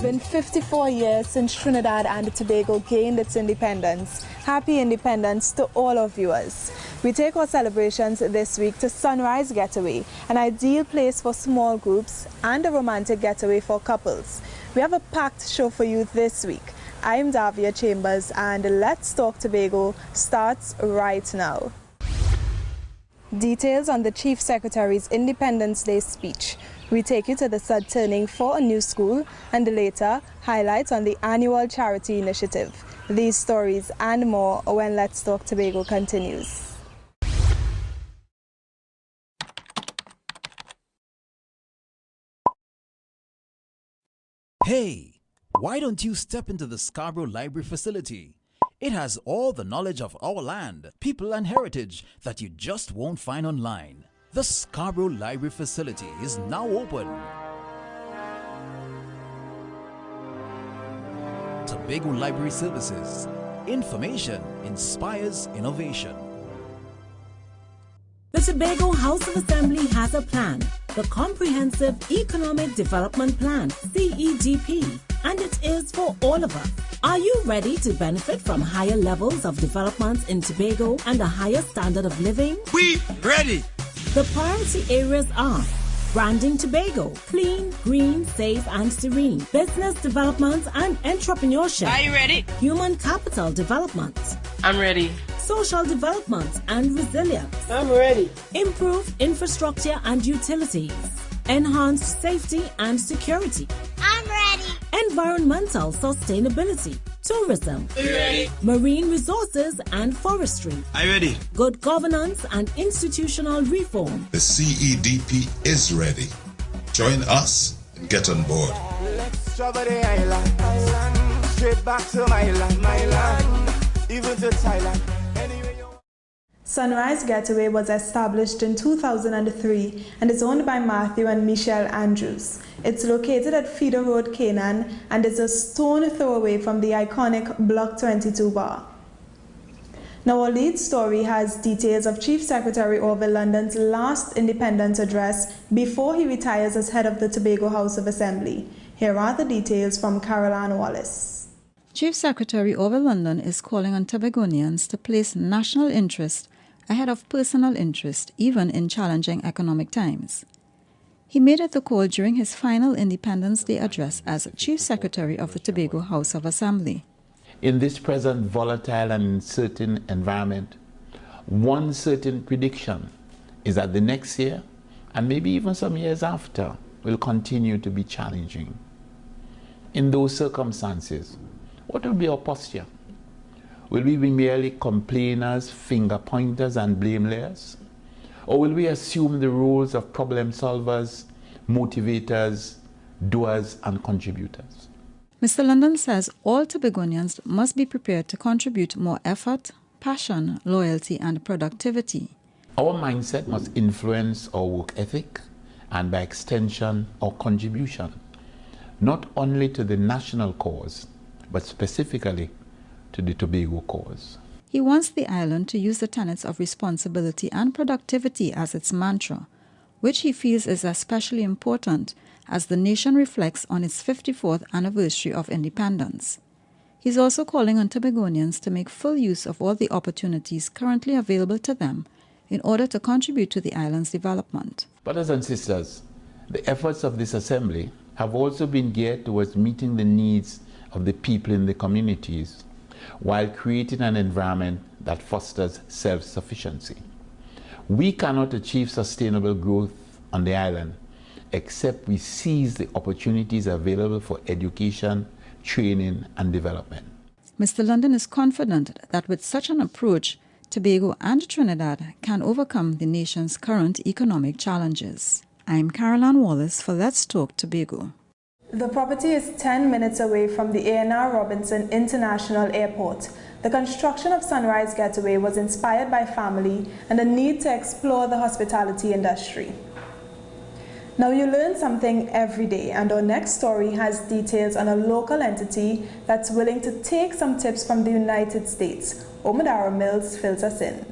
been 54 years since Trinidad and Tobago gained its independence. Happy independence to all our viewers. We take our celebrations this week to Sunrise Getaway, an ideal place for small groups and a romantic getaway for couples. We have a packed show for you this week. I'm Davia Chambers and Let's Talk Tobago starts right now. Details on the Chief Secretary's Independence Day speech. We take you to the Sud turning for a new school and later highlights on the annual charity initiative. These stories and more when Let's Talk Tobago continues. Hey, why don't you step into the Scarborough Library facility? It has all the knowledge of our land, people and heritage that you just won't find online. The Scarborough Library facility is now open. Tobago Library Services. Information inspires innovation. The Tobago House of Assembly has a plan, the Comprehensive Economic Development Plan, CEDP, and it is for all of us. Are you ready to benefit from higher levels of development in Tobago and a higher standard of living? We ready! The priority areas are branding Tobago, clean, green, safe and serene, business development and entrepreneurship. Are you ready? Human capital development. I'm ready. Social development and resilience. I'm ready. Improved infrastructure and utilities. Enhanced safety and security. I'm ready. Environmental sustainability. Tourism. Are you ready? Marine resources and forestry. Are you ready? Good governance and institutional reform. The CEDP is ready. Join us and get on board. Let's travel the island, straight back to my land, even to Thailand. Sunrise Getaway was established in 2003 and is owned by Matthew and Michelle Andrews. It's located at Feeder Road, Canaan, and is a stone throw away from the iconic Block 22 bar. Now, our lead story has details of Chief Secretary Orville London's last independence address before he retires as head of the Tobago House of Assembly. Here are the details from Caroline Wallace. Chief Secretary Orville London is calling on Tobagonians to place national interest ahead of personal interest, even in challenging economic times. He made it the call during his final Independence Day address as Chief Secretary of the Tobago House of Assembly. In this present volatile and uncertain environment, one certain prediction is that the next year, and maybe even some years after, will continue to be challenging. In those circumstances, what will be our posture? Will we be merely complainers, finger pointers, and blame layers? Or will we assume the roles of problem solvers, motivators, doers, and contributors? Mr. London says all Tobagonians must be prepared to contribute more effort, passion, loyalty, and productivity. Our mindset must influence our work ethic and, by extension, our contribution, not only to the national cause, but specifically to the Tobago cause. He wants the island to use the tenets of responsibility and productivity as its mantra, which he feels is especially important as the nation reflects on its 54th anniversary of independence. He's also calling on Tobagonians to make full use of all the opportunities currently available to them in order to contribute to the island's development. Brothers and sisters, the efforts of this assembly have also been geared towards meeting the needs of the people in the communities, while creating an environment that fosters self-sufficiency. We cannot achieve sustainable growth on the island except we seize the opportunities available for education, training, and development. Mr. London is confident that with such an approach, Tobago and Trinidad can overcome the nation's current economic challenges. I'm Caroline Wallace for Let's Talk Tobago. The property is 10 minutes away from the A&R Robinson International Airport. The construction of Sunrise Getaway was inspired by family and a need to explore the hospitality industry. Now you learn something every day, and our next story has details on a local entity that's willing to take some tips from the United States. Omadara Mills fills us in.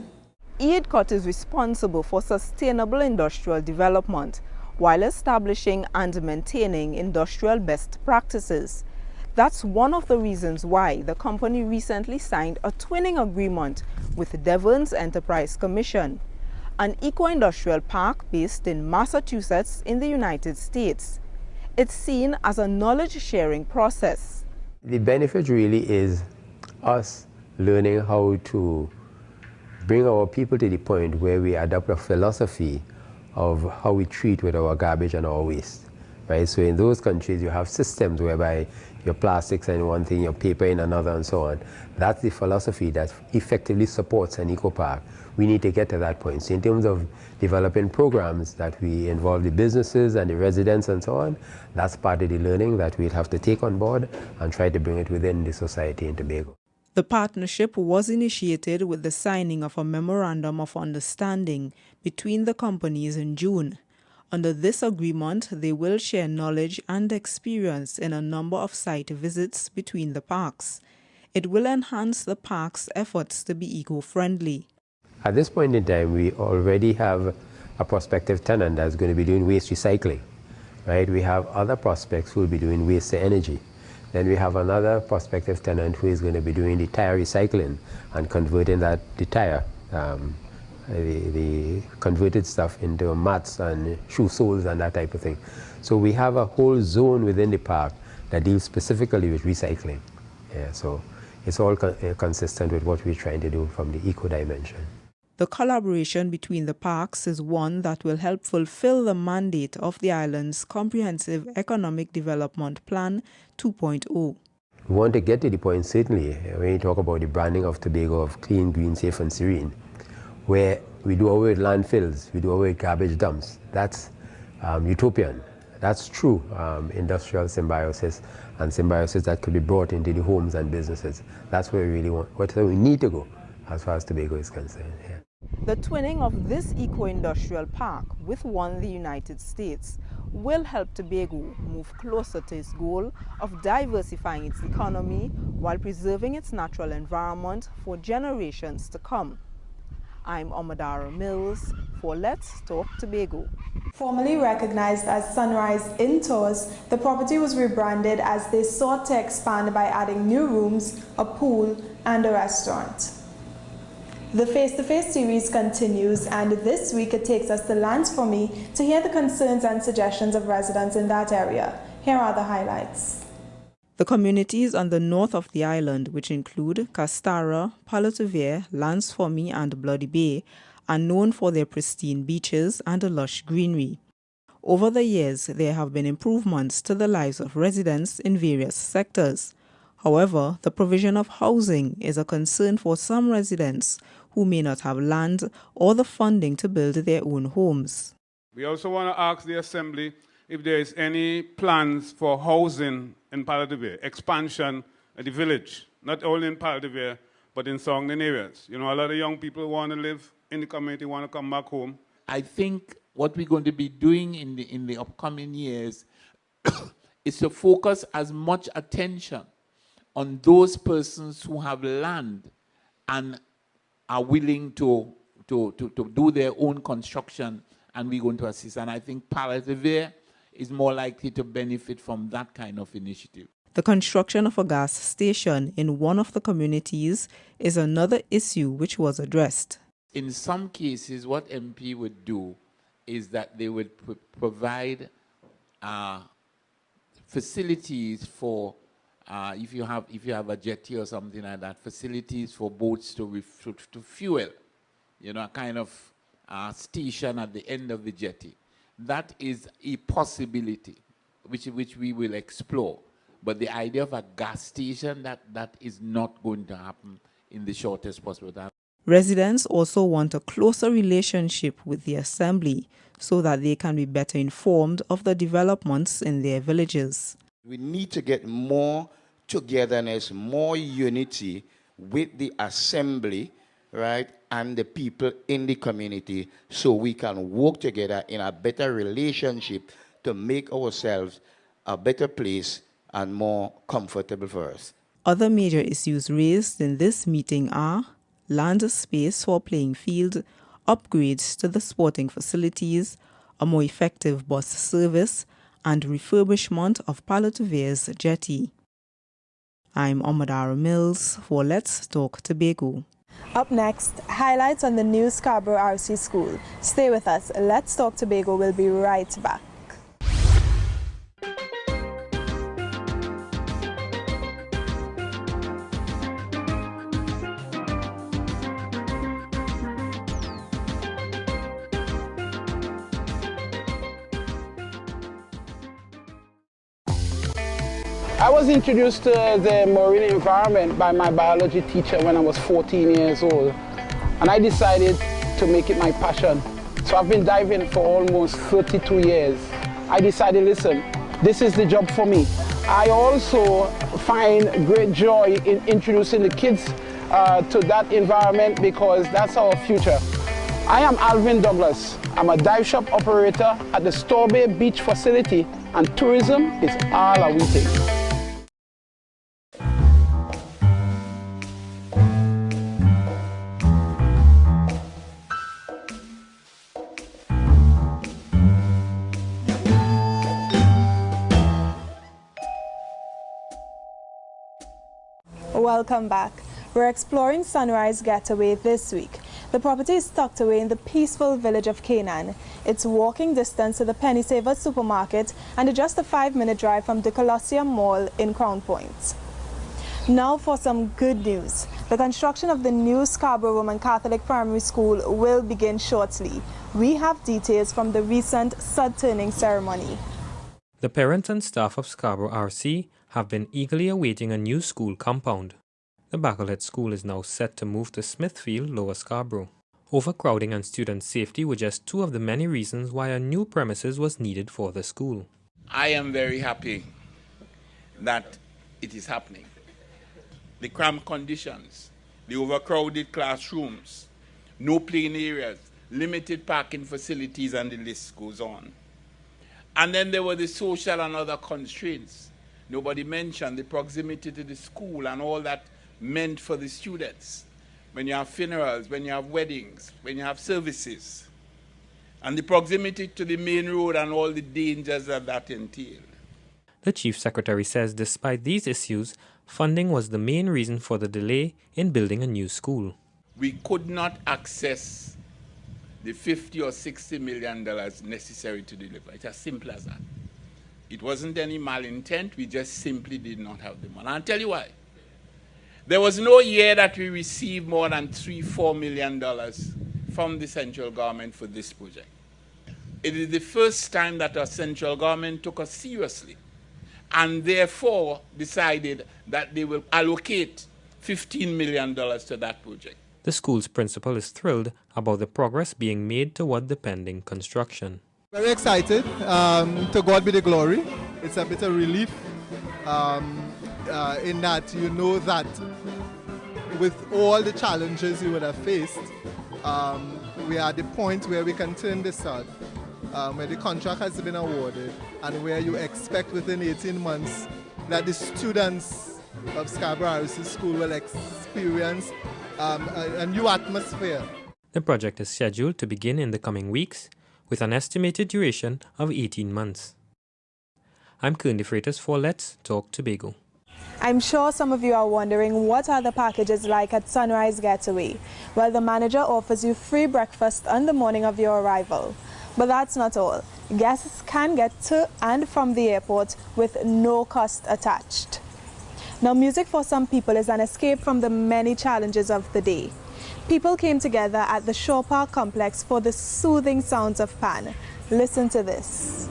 EADCOT is responsible for sustainable industrial development. while establishing and maintaining industrial best practices. That's one of the reasons why the company recently signed a twinning agreement with Devon's Enterprise Commission, an eco-industrial park based in Massachusetts in the United States. It's seen as a knowledge-sharing process. The benefit really is us learning how to bring our people to the point where we adopt a philosophy of how we treat with our garbage and our waste, right? So in those countries, you have systems whereby your plastics in one thing, your paper in another, and so on. That's the philosophy that effectively supports an eco-park. We need to get to that point. So in terms of developing programs that we involve the businesses and the residents and so on, that's part of the learning that we'll have to take on board and try to bring it within the society in Tobago. The partnership was initiated with the signing of a memorandum of understanding between the companies in June. Under this agreement, they will share knowledge and experience in a number of site visits between the parks. It will enhance the park's efforts to be eco-friendly. At this point in time, we already have a prospective tenant that's going to be doing waste recycling, right? We have other prospects who will be doing waste to energy. Then we have another prospective tenant who is going to be doing the tire recycling and converting the converted stuff into mats and shoe soles and that type of thing. So we have a whole zone within the park that deals specifically with recycling. Yeah, so it's all consistent with what we're trying to do from the eco dimension. The collaboration between the parks is one that will help fulfill the mandate of the island's Comprehensive Economic Development Plan 2.0. We want to get to the point, certainly, when you talk about the branding of Tobago of clean, green, safe, and serene, where we do away with landfills, we do away with garbage dumps. That's utopian. That's true industrial symbiosis and symbiosis that could be brought into the homes and businesses. That's where we really want, where we need to go as far as Tobago is concerned. Yeah. The twinning of this eco-industrial park with one in the United States will help Tobago move closer to its goal of diversifying its economy while preserving its natural environment for generations to come. I'm Amadara Mills for Let's Talk Tobago. Formerly recognized as Sunrise Indoors, the property was rebranded as they sought to expand by adding new rooms, a pool, and a restaurant. The Face-to-Face series continues, and this week it takes us to Lands for Me to hear the concerns and suggestions of residents in that area. Here are the highlights. The communities on the north of the island, which include Castara, Palotovere, Lands for Me, and Bloody Bay, are known for their pristine beaches and lush greenery. Over the years, there have been improvements to the lives of residents in various sectors. However, the provision of housing is a concern for some residents who may not have land or the funding to build their own homes. We also want to ask the Assembly if there is any plans for housing in Palotovere, expansion at the village, not only in Palotovere, but in surrounding areas. You know, a lot of young people want to live in the community, want to come back home. I think what we're going to be doing in the upcoming years is to focus as much attention on those persons who have land and are willing to do their own construction, and we're going to assist. And I think Palotovere is more likely to benefit from that kind of initiative. The construction of a gas station in one of the communities is another issue which was addressed. In some cases, what MP would do is that they would provide facilities for if you have a jetty or something like that, facilities for boats to fuel, you know, a kind of station at the end of the jetty. That is a possibility, which we will explore. But the idea of a gas station, that is not going to happen in the shortest possible time. Residents also want a closer relationship with the Assembly so that they can be better informed of the developments in their villages. We need to get more togetherness, more unity with the Assembly, right, and the people in the community so we can work together in a better relationship to make ourselves a better place and more comfortable for us. Other major issues raised in this meeting are land space for playing field, upgrades to the sporting facilities, a more effective bus service, and refurbishment of Palo Vere's jetty. I'm Amadara Mills for Let's Talk Tobago. Up next, highlights on the new Scarborough RC School. Stay with us. Let's Talk Tobago will be right back. I was introduced to the marine environment by my biology teacher when I was 14 years old, and I decided to make it my passion. So I've been diving for almost 32 years. I decided, listen, this is the job for me. I also find great joy in introducing the kids to that environment because that's our future. I am Alvin Douglas. I'm a dive shop operator at the Tobago Beach facility, and tourism is all I think. Welcome back. We're exploring Sunrise Getaway this week. The property is tucked away in the peaceful village of Canaan. It's walking distance to the Penny Saver supermarket and just a 5-minute drive from the Colosseum Mall in Crown Point. Now for some good news. The construction of the new Scarborough Roman Catholic Primary School will begin shortly. We have details from the recent sod turning ceremony. The parents and staff of Scarborough RC have been eagerly awaiting a new school compound. The Bacolet School is now set to move to Smithfield, Lower Scarborough. Overcrowding and student safety were just two of the many reasons why a new premises was needed for the school. I am very happy that it is happening. The cramped conditions, the overcrowded classrooms, no playing areas, limited parking facilities, and the list goes on. And then there were the social and other constraints. Nobody mentioned the proximity to the school and all that meant for the students. When you have funerals, when you have weddings, when you have services, and the proximity to the main road and all the dangers that entailed. The Chief Secretary says despite these issues, funding was the main reason for the delay in building a new school. We could not access the $50 or $60 million necessary to deliver. It's as simple as that. It wasn't any malintent, we just simply did not have the money. I'll tell you why. There was no year that we received more than $3-4 million from the central government for this project. It is the first time that our central government took us seriously and therefore decided that they will allocate $15 million to that project. The school's principal is thrilled about the progress being made toward the pending construction. Very excited. To God be the glory. It's a bit of relief in that you know that with all the challenges you would have faced, we are at the point where we can turn this on, where the contract has been awarded and where you expect within 18 months that the students of Scarborough RC School will experience a new atmosphere. The project is scheduled to begin in the coming weeks with an estimated duration of 18 months. I'm Kern de Freitas for Let's Talk Tobago. I'm sure some of you are wondering what are the packages like at Sunrise Getaway. Well, the manager offers you free breakfast on the morning of your arrival. But that's not all. Guests can get to and from the airport with no cost attached. Now, music for some people is an escape from the many challenges of the day. People came together at the Shore Park complex for the soothing sounds of Pan. Listen to this.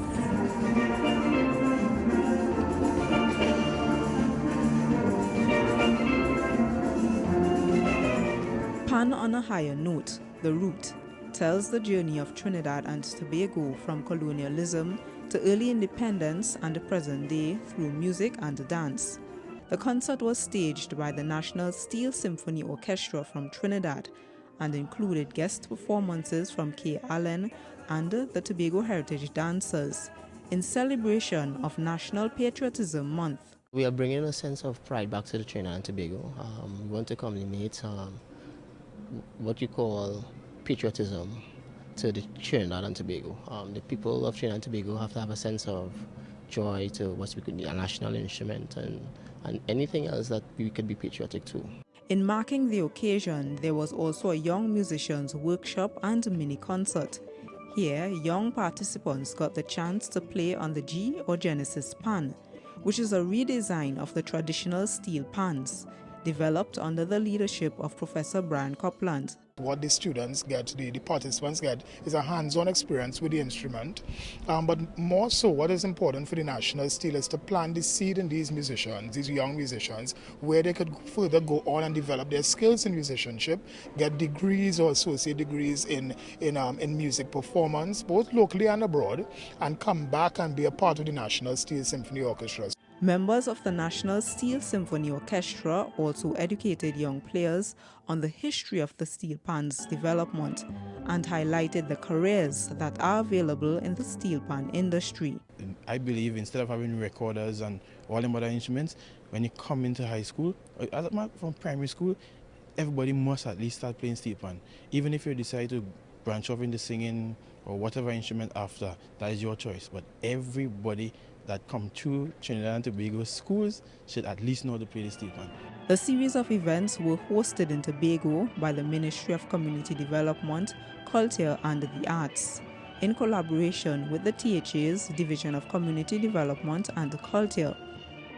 Pan on a higher note, The Route, tells the journey of Trinidad and Tobago from colonialism to early independence and the present day through music and dance. The concert was staged by the National Steel Symphony Orchestra from Trinidad and included guest performances from Kay Allen and the Tobago Heritage Dancers in celebration of National Patriotism Month. We are bringing a sense of pride back to the Trinidad and Tobago. We want to culminate what you call patriotism to the Trinidad and Tobago. The people of Trinidad and Tobago have to have a sense of joy to what we could be a national instrument and anything else that we could be patriotic to. In marking the occasion, there was also a young musicians workshop and mini concert. Here, young participants got the chance to play on the G or Genesis pan, which is a redesign of the traditional steel pans, developed under the leadership of Professor Brian Copeland. What the students get, the participants get, is a hands-on experience with the instrument. But more so, what is important for the National Steel is to plant the seed in these musicians, these young musicians, where they could further go on and develop their skills in musicianship, get degrees or associate degrees in music performance, both locally and abroad, and come back and be a part of the National Steel Symphony Orchestra. Members of the National Steel Symphony Orchestra also educated young players on the history of the steel pan's development and highlighted the careers that are available in the steel pan industry. I believe instead of having recorders and all them other instruments, when you come into high school, from primary school, everybody must at least start playing steel pan. Even if you decide to branch off into singing or whatever instrument after, that is your choice. But everybody that come through Trinidad and Tobago schools should at least know to play the steel pan. A series of events were hosted in Tobago by the Ministry of Community Development, Culture and the Arts, in collaboration with the THA's Division of Community Development and Culture.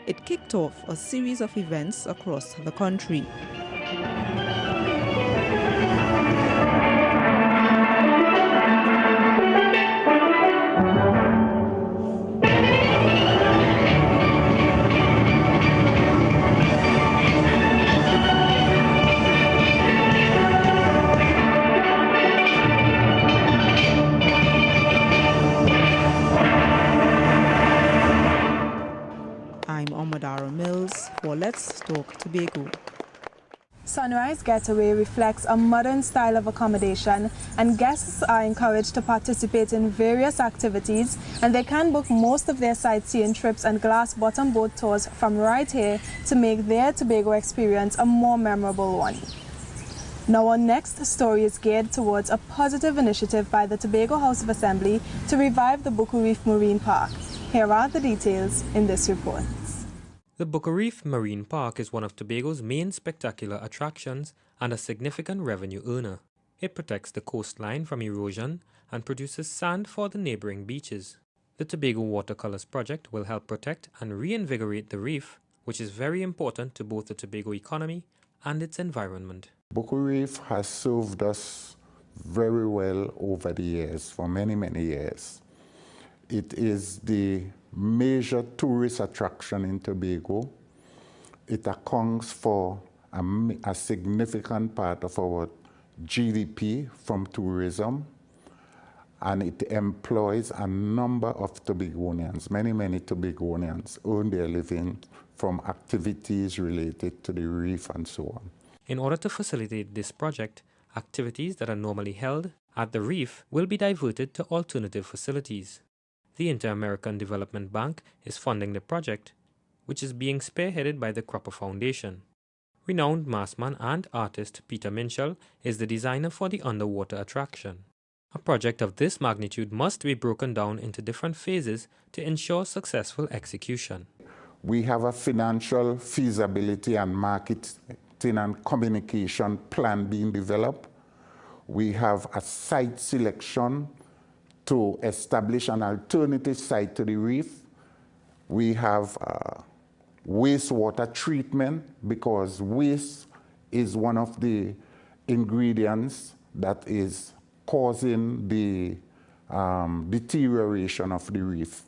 It kicked off a series of events across the country. For Let's Talk Tobago. Sunrise Getaway reflects a modern style of accommodation, and guests are encouraged to participate in various activities, and they can book most of their sightseeing trips and glass bottom boat tours from right here to make their Tobago experience a more memorable one. Now our next story is geared towards a positive initiative by the Tobago House of Assembly to revive the Buku Reef Marine Park. Here are the details in this report. The Buku Reef Marine Park is one of Tobago's main spectacular attractions and a significant revenue earner. It protects the coastline from erosion and produces sand for the neighboring beaches. The Tobago Watercolors project will help protect and reinvigorate the reef, which is very important to both the Tobago economy and its environment. Buku Reef has served us very well over the years, for many, many years. It is the major tourist attraction in Tobago. It accounts for a significant part of our GDP from tourism, and it employs a number of Tobagonians. Many Tobagonians earn their living from activities related to the reef and so on. In order to facilitate this project, activities that are normally held at the reef will be diverted to alternative facilities. The Inter-American Development Bank is funding the project, which is being spearheaded by the Cropper Foundation. Renowned massman and artist Peter Minshall is the designer for the underwater attraction. A project of this magnitude must be broken down into different phases to ensure successful execution. We have a financial feasibility and marketing and communication plan being developed. We have a site selection to establish an alternative site to the reef. We have wastewater treatment, because waste is one of the ingredients that is causing the deterioration of the reef.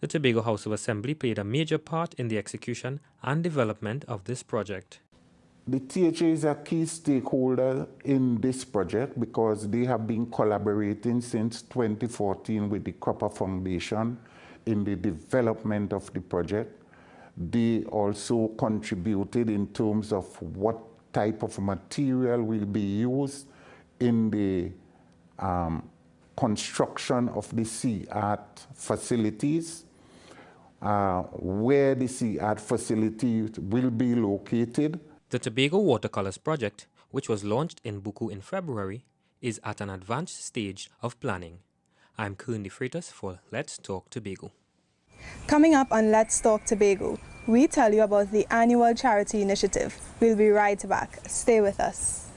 The Tobago House of Assembly played a major part in the execution and development of this project. The THA is a key stakeholder in this project because they have been collaborating since 2014 with the Cropper Foundation in the development of the project. They also contributed in terms of what type of material will be used in the construction of the sea art facilities, where the sea art facility will be located. The Tobago Watercolors project, which was launched in Buku in February, is at an advanced stage of planning. I'm Kern DeFreitas for Let's Talk Tobago. Coming up on Let's Talk Tobago, we tell you about the annual charity initiative. We'll be right back. Stay with us.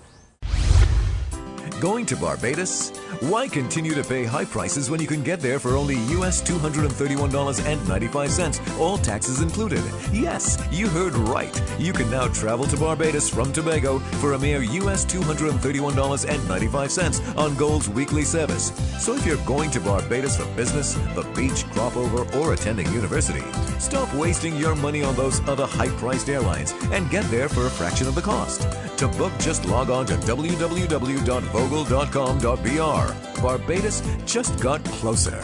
Going to Barbados? Why continue to pay high prices when you can get there for only US $231.95, all taxes included? Yes, you heard right. You can now travel to Barbados from Tobago for a mere US $231.95 on Gold's weekly service. So if you're going to Barbados for business, the beach, crop over, or attending university, stop wasting your money on those other high-priced airlines and get there for a fraction of the cost. To book, just log on to www.vogel.com.br. Barbados just got closer.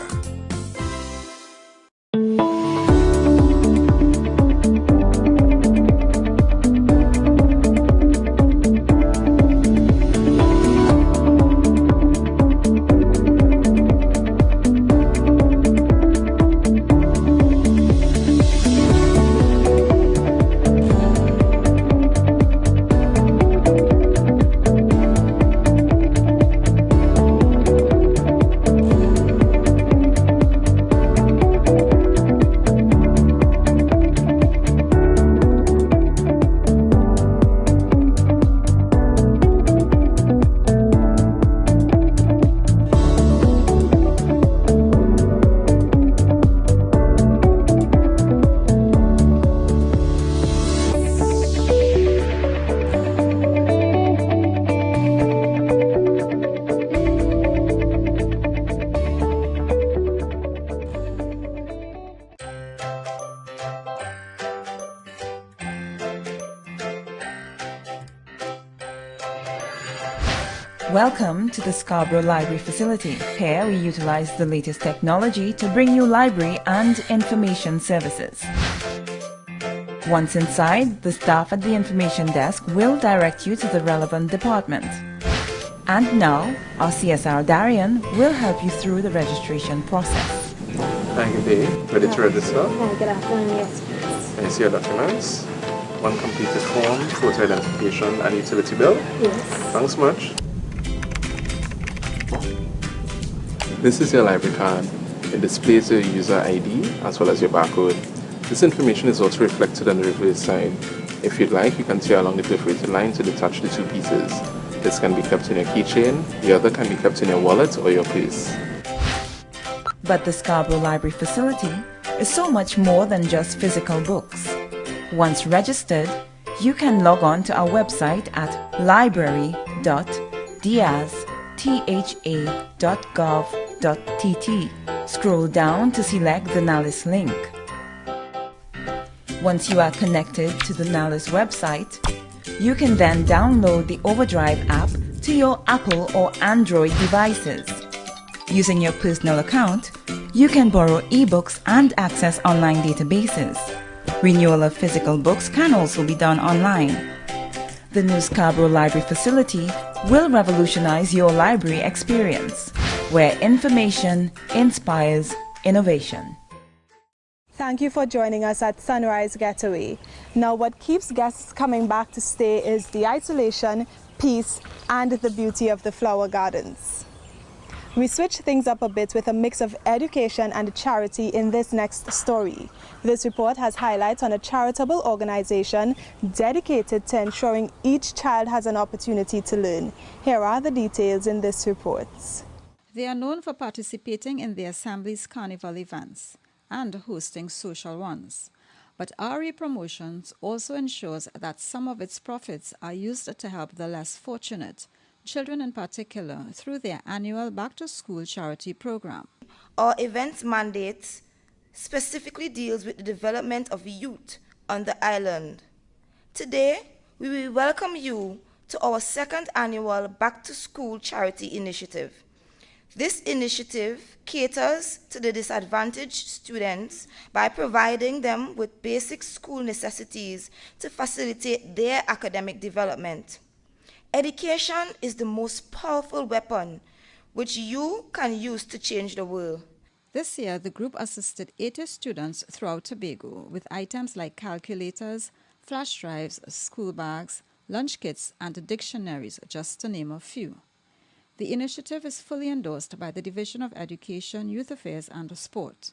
Welcome to the Scarborough Library facility. Here we utilize the latest technology to bring you library and information services. Once inside, the staff at the information desk will direct you to the relevant department. And now, our CSR Darian will help you through the registration process. Thank you, Dave. Ready to register? Hi, good afternoon. Yes, please. Can you see your documents? One completed form, photo identification, and utility bill? Yes. Thanks much. This is your library card. It displays your user ID as well as your barcode. This information is also reflected on the reverse side. If you'd like, you can tear along the perforated line to detach the two pieces. This can be kept in your keychain, the other can be kept in your wallet or your purse. But the Scarborough Library facility is so much more than just physical books. Once registered, you can log on to our website at library.diaz.gov.tt. Scroll down to select the NALIS link. Once you are connected to the NALIS website, you can then download the Overdrive app to your Apple or Android devices. Using your personal account, you can borrow ebooks and access online databases. Renewal of physical books can also be done online. The new Scarborough Library facility will revolutionize your library experience, where information inspires innovation. Thank you for joining us at Sunrise Getaway. Now, what keeps guests coming back to stay is the isolation, peace, and the beauty of the flower gardens. We switch things up a bit with a mix of education and charity in this next story. This report has highlights on a charitable organization dedicated to ensuring each child has an opportunity to learn. Here are the details in this report. They are known for participating in the Assembly's carnival events and hosting social ones. But RE Promotions also ensures that some of its profits are used to help the less fortunate, children in particular, through their annual back-to-school charity program. Our events mandate specifically deals with the development of youth on the island. Today, we will welcome you to our second annual back-to-school charity initiative. This initiative caters to the disadvantaged students by providing them with basic school necessities to facilitate their academic development. Education is the most powerful weapon which you can use to change the world. This year, the group assisted 80 students throughout Tobago with items like calculators, flash drives, school bags, lunch kits, and dictionaries, just to name a few. The initiative is fully endorsed by the Division of Education, Youth Affairs and Sport.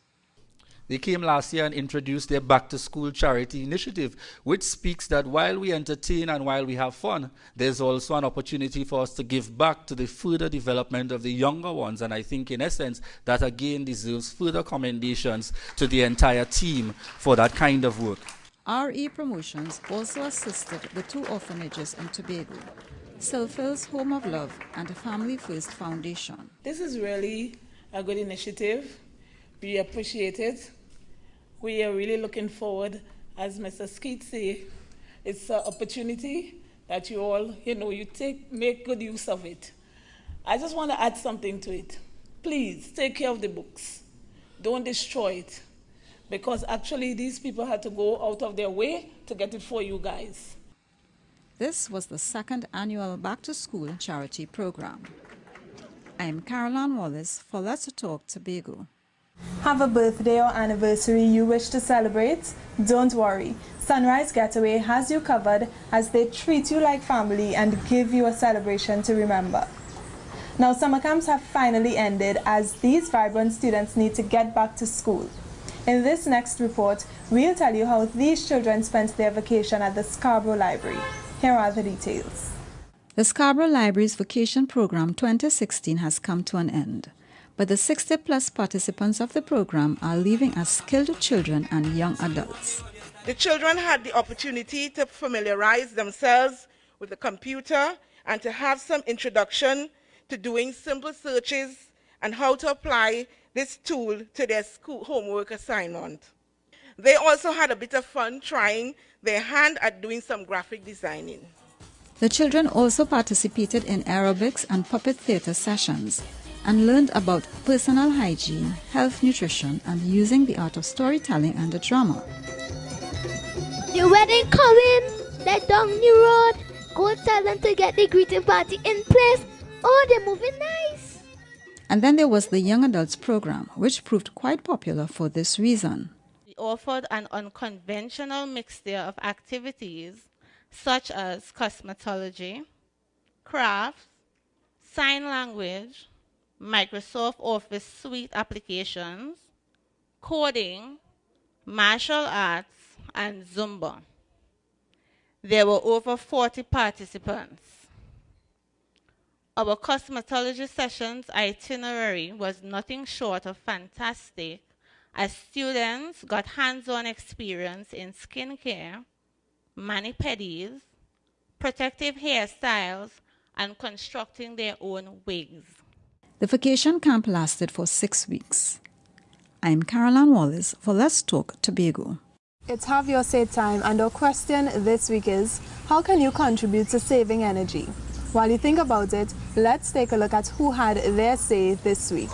They came last year and introduced their Back to School charity initiative, which speaks that while we entertain and while we have fun, there's also an opportunity for us to give back to the further development of the younger ones. And I think, in essence, that again deserves further commendations to the entire team for that kind of work. RE Promotions also assisted the 2 orphanages in Tobago, Silphil's Home of Love and the Family First Foundation. This is really a good initiative. We appreciate it. We are really looking forward, as Mr. Skeet said, it's an opportunity that you all, make good use of it. I just want to add something to it. Please take care of the books. Don't destroy it. Because actually these people had to go out of their way to get it for you guys. This was the 2nd annual Back to School charity program. I'm Caroline Wallace for Let's Talk Tobago. Have a birthday or anniversary you wish to celebrate? Don't worry. Sunrise Getaway has you covered as they treat you like family and give you a celebration to remember. Now, summer camps have finally ended as these vibrant students need to get back to school. In this next report, we'll tell you how these children spent their vacation at the Scarborough Library. Here are the details. The Scarborough Library's Vacation Program 2016 has come to an end, but the 60-plus participants of the program are leaving as skilled children and young adults. The children had the opportunity to familiarize themselves with the computer and to have some introduction to doing simple searches and how to apply this tool to their school homework assignment. They also had a bit of fun trying their hand at doing some graphic designing. The children also participated in aerobics and puppet theater sessions and learned about personal hygiene, health, nutrition, and using the art of storytelling and the drama. The wedding coming, they're down the road. Go tell them to get the greeting party in place. Oh, they're moving nice. And then there was the Young Adults program, which proved quite popular for this reason. We offered an unconventional mixture of activities such as cosmetology, crafts, sign language, Microsoft Office suite applications, coding, martial arts, and Zumba. There were over 40 participants. Our cosmetology sessions itinerary was nothing short of fantastic, as students got hands-on experience in skincare, mani-pedis, protective hairstyles, and constructing their own wigs. The vacation camp lasted for 6 weeks. I'm Caroline Wallace for Let's Talk Tobago. It's Have Your Say time, and our question this week is, how can you contribute to saving energy? While you think about it, let's take a look at who had their say this week.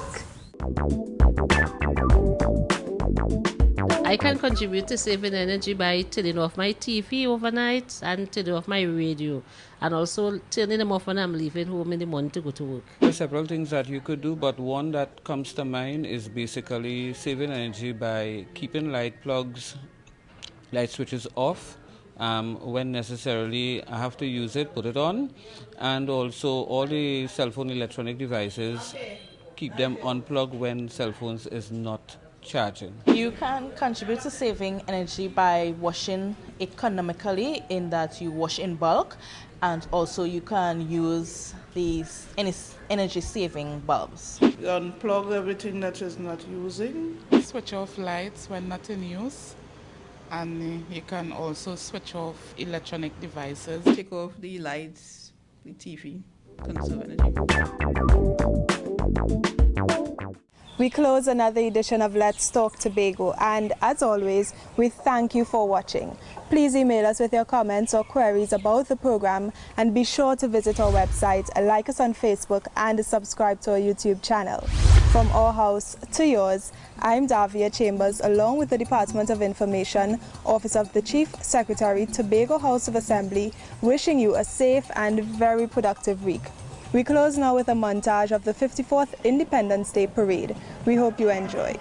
I can contribute to saving energy by turning off my TV overnight and turning off my radio, and also turning them off when I'm leaving home in the morning to go to work. There are several things that you could do, but one that comes to mind is basically saving energy by keeping light switches off. When necessarily I have to use it, put it on, and also all the cell phone electronic devices, keep them unplugged when cell phones is not charging. You can contribute to saving energy by washing economically, in that you wash in bulk, and also you can use these energy saving bulbs. Unplug everything that is not using. Switch off lights when not in use. And you can also switch off electronic devices. Take off the lights, the TV, conserve energy. We close another edition of Let's Talk Tobago, and as always, we thank you for watching. Please email us with your comments or queries about the program, and be sure to visit our website, like us on Facebook, and subscribe to our YouTube channel. From our house to yours, I'm Davia Chambers, along with the Department of Information, Office of the Chief Secretary, Tobago House of Assembly, wishing you a safe and very productive week. We close now with a montage of the 54th Independence Day Parade. We hope you enjoy.